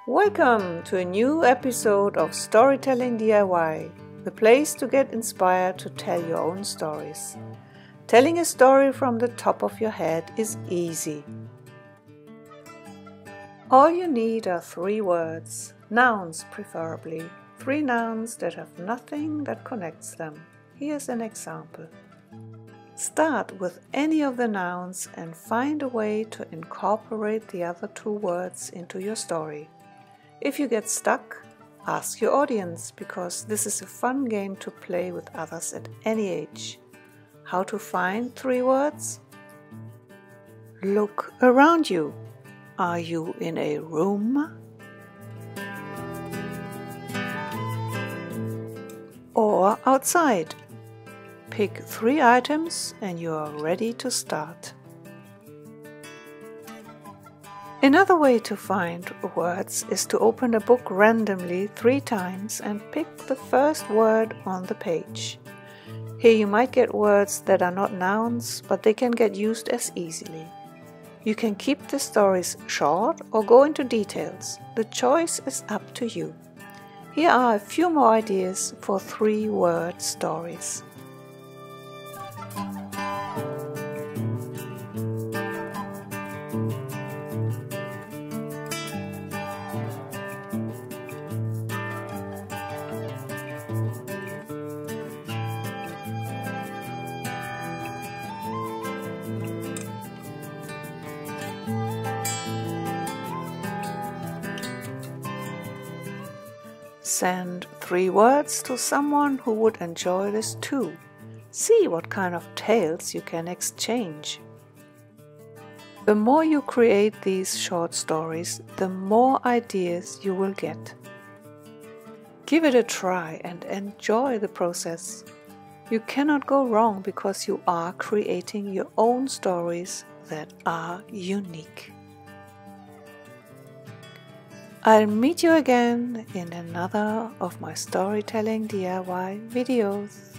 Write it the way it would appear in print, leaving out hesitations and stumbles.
Welcome to a new episode of Storytelling DIY, the place to get inspired to tell your own stories. Telling a story from the top of your head is easy. All you need are 3 words, nouns preferably, 3 nouns that have nothing that connects them. Here's an example. Start with any of the nouns and find a way to incorporate the other 2 words into your story. If you get stuck, ask your audience, because this is a fun game to play with others at any age. How to find 3 words? Look around you. Are you in a room? Or outside? Pick 3 items and you are ready to start. Another way to find words is to open a book randomly 3 times and pick the first word on the page. Here you might get words that are not nouns, but they can get used as easily. You can keep the stories short or go into details. The choice is up to you. Here are a few more ideas for 3-word stories. Send 3 words to someone who would enjoy this too. See what kind of tales you can exchange. The more you create these short stories, the more ideas you will get. Give it a try and enjoy the process. You cannot go wrong because you are creating your own stories that are unique. I'll meet you again in another of my Storytelling DIY videos.